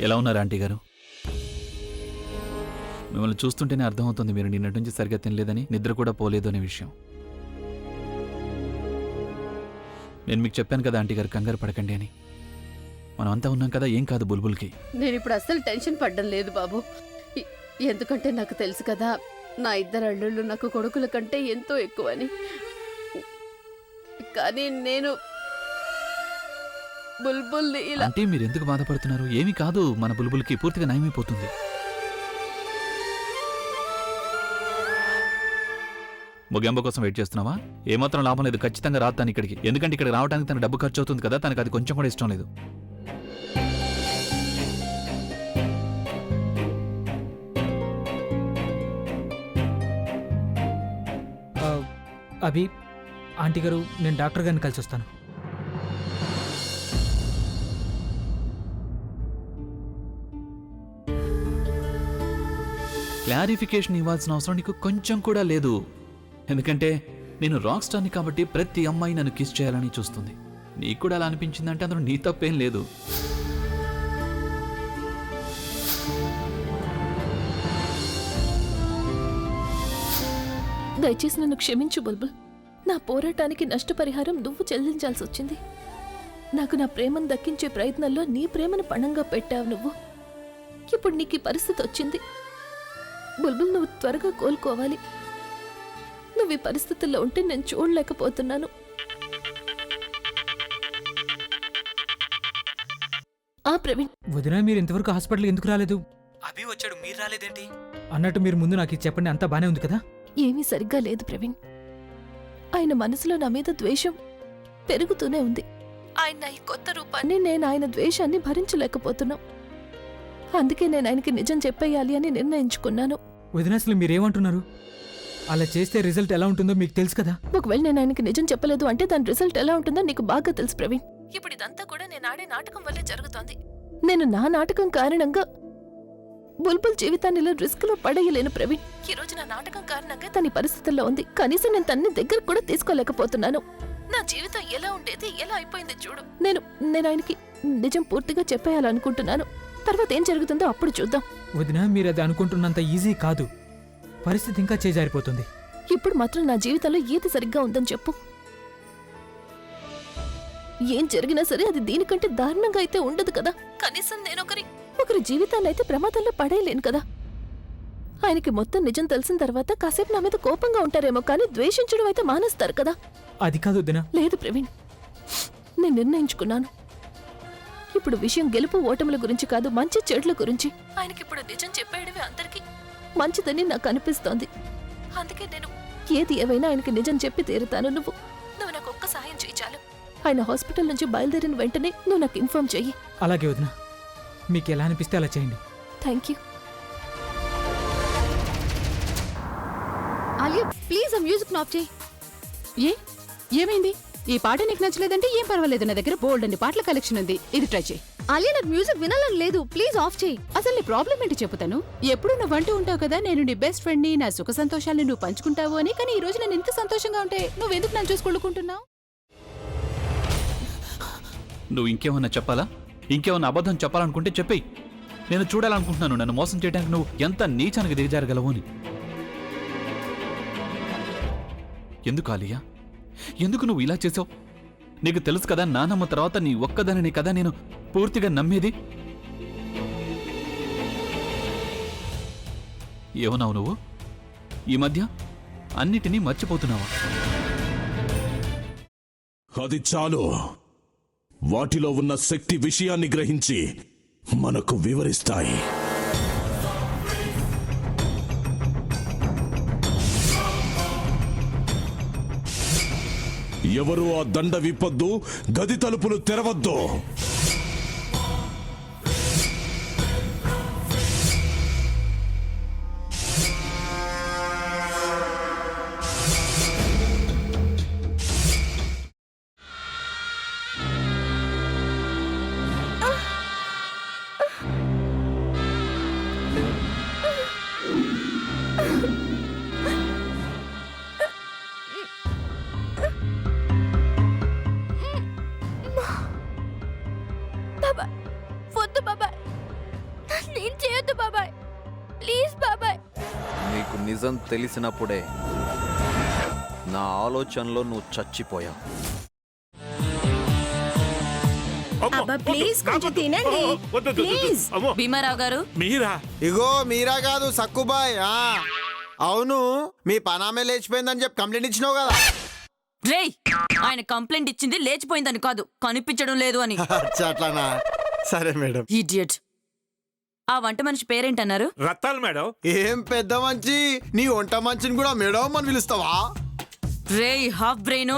ఎలా ఉన్నారు ఆంటీ గారు? మిమ్మల్ని చూస్తుంటేనే అర్థమవుతుంది మీరు నిన్నటి నుంచి సరిగ్గా తినలేదని, నిద్ర కూడా పోలేదు అనే విషయం. నేను మీకు చెప్పాను కదా ఆంటీ గారు, కంగారు పడకండి అని. మనం అంతా ఉన్నాం కదా, ఏం కాదు బుల్బుల్కి. నేను ఇప్పుడు అస్సలు టెన్షన్ పడ్డం లేదు బాబు. ఎందుకంటే నాకు తెలుసు కదా, నా ఇద్దరు అల్లుళ్ళు నాకు కొడుకుల కంటే ఎంతో ఎక్కువని. కానీ నేను బుల్బుల్ని ఇలా... అంటే మీరు ఎందుకు బాధపడుతున్నారు? ఏమీ కాదు, మన బుల్బుల్కి పూర్తిగా నయమైపోతుంది. ముగింపు కోసం వెయిట్ చేస్తున్నావా? ఏమాత్రం లాభం లేదు, ఖచ్చితంగా రాతాను ఇక్కడికి. ఎందుకంటే ఇక్కడ రావడానికి తన డబ్బు ఖర్చు అవుతుంది కదా, తనకు అది కొంచెం కూడా ఇష్టం లేదు. అభి, ఆంటీ గారు, నేను డాక్టర్ గారిని కలిసి వస్తాను. క్లారిఫికేషన్ ఇవ్వాల్సిన అవసరం నీకు కొంచెం కూడా లేదు. ఎందుకంటే నేను రాక్ స్టార్ని కాబట్టి ప్రతి అమ్మాయి నన్ను కిస్ చేయాలని చూస్తుంది. నీకు కూడా అలా అనిపించిందంటే అందులో నీ తప్పేం లేదు. దయచేసి నన్ను క్షమించు బుల్బుల్. నా పోరాటానికి నష్టపరిహారం నువ్వు చెల్లించాల్సి వచ్చింది. నాకు నా ప్రేమను దక్కించే ప్రయత్నంలో నీ ప్రేమను పణంగా పెట్టావు నువ్వు. ఇప్పుడు నీకు ఈ పరిస్థితి వచ్చింది బుల్బుల్. నువ్వు త్వరగా కోలుకోవాలి. నువ్వు ఈ పరిస్థితుల్లో ఉంటే నేను చూడలేకపోతున్నాను. ప్రవీణ్, వదిన, మీరు ఇంతవరకు హాస్పిటల్ ఎందుకు రాలేదు? అభి వచ్చాడు, మీరు రాలేదేంటి? అన్నట్టు మీరు ముందు నాకు చెప్పండి, అంతా బానే ఉంది కదా? ఏమీ సరిగ్గా లేదు ప్రవీణ్. ఆయన మనసులో నా మీద ద్వేషం పెరుగుతూనే ఉంది. ఆయన ఈ కొత్త రూపాన్ని, నేను ఆయన ద్వేషాన్ని భరించలేకపోతున్నా. అందుకే నేను ఆయనకి నిజం చెప్పేయాలి అని నిర్ణయించుకున్నాను. వదిన, అసలు మీరేమంటున్నారు? అలా చేస్తే రిజల్ట్ ఎలా ఉంటుందో మీకు తెలుసు కదా? ఒకవేళ నేను ఆయనకి నిజం చెప్పలేదు అంటే దాని రిజల్ట్ ఎలా ఉంటుందో నీకు బాగా తెలుసు ప్రవీణ్. ఇప్పుడు ఇదంతా కూడా నేను ఆడే నాటకం వల్లే జరుగుతోంది. నేను నా నాటకం కారణంగా బుల్బుల్ జీవితాన్ని రిస్క్ లో పడేయలేను ప్రవీణ్. ఈ రోజు నా నాటకం కారణంగా తన పరిస్థితుల్లో ఉంది. కనీసం నేను తన్ని దగ్గర కూడా తీసుకోలేకపోతున్నాను. నా జీవితం ఎలా ఉండేది, ఎలా అయిపోయింది చూడు. నేను ఆయనకి నిజం పూర్తిగా చెప్పేయాలనుకుంటున్నాను. తర్వాత ఏం జరుగుతుందో అప్పుడు చూద్దాం. వదినా, మీరు అది అనుకుంటున్నంత ఈజీ కాదు. పరిస్థితి ఇంకా చేజారిపోతుంది. ఇప్పుడు మాత్రం నా జీవితంలో ఏది సరిగ్గా ఉందని చెప్పు. ఏం జరిగినా సరే అది దీనికంటే దారుణంగా అయితే ఉండదు కదా. కనీసం నేను ఒకరి జీవితాన్ని అయితే ప్రమాదంలో పడేయలేను కదా. ఆయనకి మొత్తం నిజం తెలిసిన తర్వాత కాసేపు నా మీద కోపంగా ఉంటారేమో, కానీ ద్వేషించడం అయితే మానేస్తారు కదా. అది కాదు వదినా. లేదు ప్రవీణ్, నేను నిర్ణయించుకున్నాను. ఇప్పుడు విషయం గెలుపు ఓటముల గురించి కాదు, మంచి చెడుల గురించి. ఆయనకిప్పుడు నిజం చెప్పేయడమే అందరికీ మంచిదని నాకు అనిపిస్తోంది. అందుకే నేను ఏది ఏవైనా ఆయనకి నిజం చెప్పి తీరుతాను. నువ్వు నాకు ఒక్క సహాయం చేయి చాలు. ఆయన హాస్పిటల్ నుంచి బయలుదేరిన వెంటనే నువ్వు నాకు ఇన్ఫార్మ్ చెయ్యి. అలాగే వదినా, మీకు ఎలా అనిపిస్తే అలా చేయండి. Thank you. ఆలియా, ప్లీజ్ ఆ మ్యూజిక్ ఆఫ్ చేయి. ఏమైంది? ఈ పాట నీకు నచ్చలేదంటే ఏం పర్వాలేదు, నా దగ్గర బోల్డ్ అండి పాటల కలెక్షన్ ఉంది, ఇది ట్రై చేయి. ఆలియా, నాకు మ్యూజిక్ వినాలని లేదు, ప్లీజ్ ఆఫ్ చేయి. అసలు నీ ప్రాబ్లం ఏంటి చెప్పుతాను. ఎప్పుడు నువ్వు అంటూ ఉంటావు కదా, నేను నీ బెస్ట్ ఫ్రెండ్ ని, నా సుఖ సంతోషాలను నువ్వు పంచుకుంటావు అని. కానీ ఈ రోజు నేను ఇంత సంతోషంగా ఉంటే నువ్వెందుకు నన్ను చూసుకుంటున్నావు? నువ్వు ఇంకేమన్నా చెప్పాలా? ఇంకేమన్నా అబద్ధం చెప్పాలనుకుంటే చెప్పేయి. నేను చూడాలనుకుంటున్నాను నన్ను మోసం చేయడానికి నువ్వు ఎంత నీచానికి దిగజారగలవు అని. ఎందుకు ఆలియా, ఎందుకు నువ్వు ఇలా చేసావు? నీకు తెలుసు కదా, నానమ్మ తర్వాత నీ ఒక్కదానిని కదా నేను పూర్తిగా నమ్మేది. ఏమన్నావు నువ్వు? ఈ మధ్య అన్నిటినీ మర్చిపోతున్నావా? అది చాలు. వాటిలో ఉన్న శక్తి విషయాన్ని గ్రహించి మనకు వివరిస్తాయి. ఎవరు ఆ దండ విప్పొద్దు, గది తలుపులు తెరవద్దు. నేను చేయొద్దు బాబాయ్, ప్లీజ్ బాబాయ్. నీకు నిజం తెలిసినప్పుడే నా ఆలోచనలో నువ్వు చచ్చిపోయావు. అబ్బా ప్లీజ్ కొంచెం తినండి ప్లీజ్. భీమారావు గారు, మీరా? ఇగో మీరా కాదు సక్కుబాయ్. అవును, మీ పనామే లేచిపోయిందని చెప్పి కంప్లైంట్ ఇచ్చినావు కదా. రేయ్, ఆయన కంప్లైంట్ ఇచ్చింది లేచిపోయిందని కాదు, కనిపించడం లేదు అని. అచ్చా, అట్లానా? సరే మేడం. ఇడియట్. ఆ వంట మనిషి పేరేంటన్నారు? రత్తాలు మేడం. ఏం పెద్ద మంచి, నీ వంట మంచిని కూడా మేడం అని పిలుస్తావా? రేయ్ హాఫ్ బ్రెయిన్,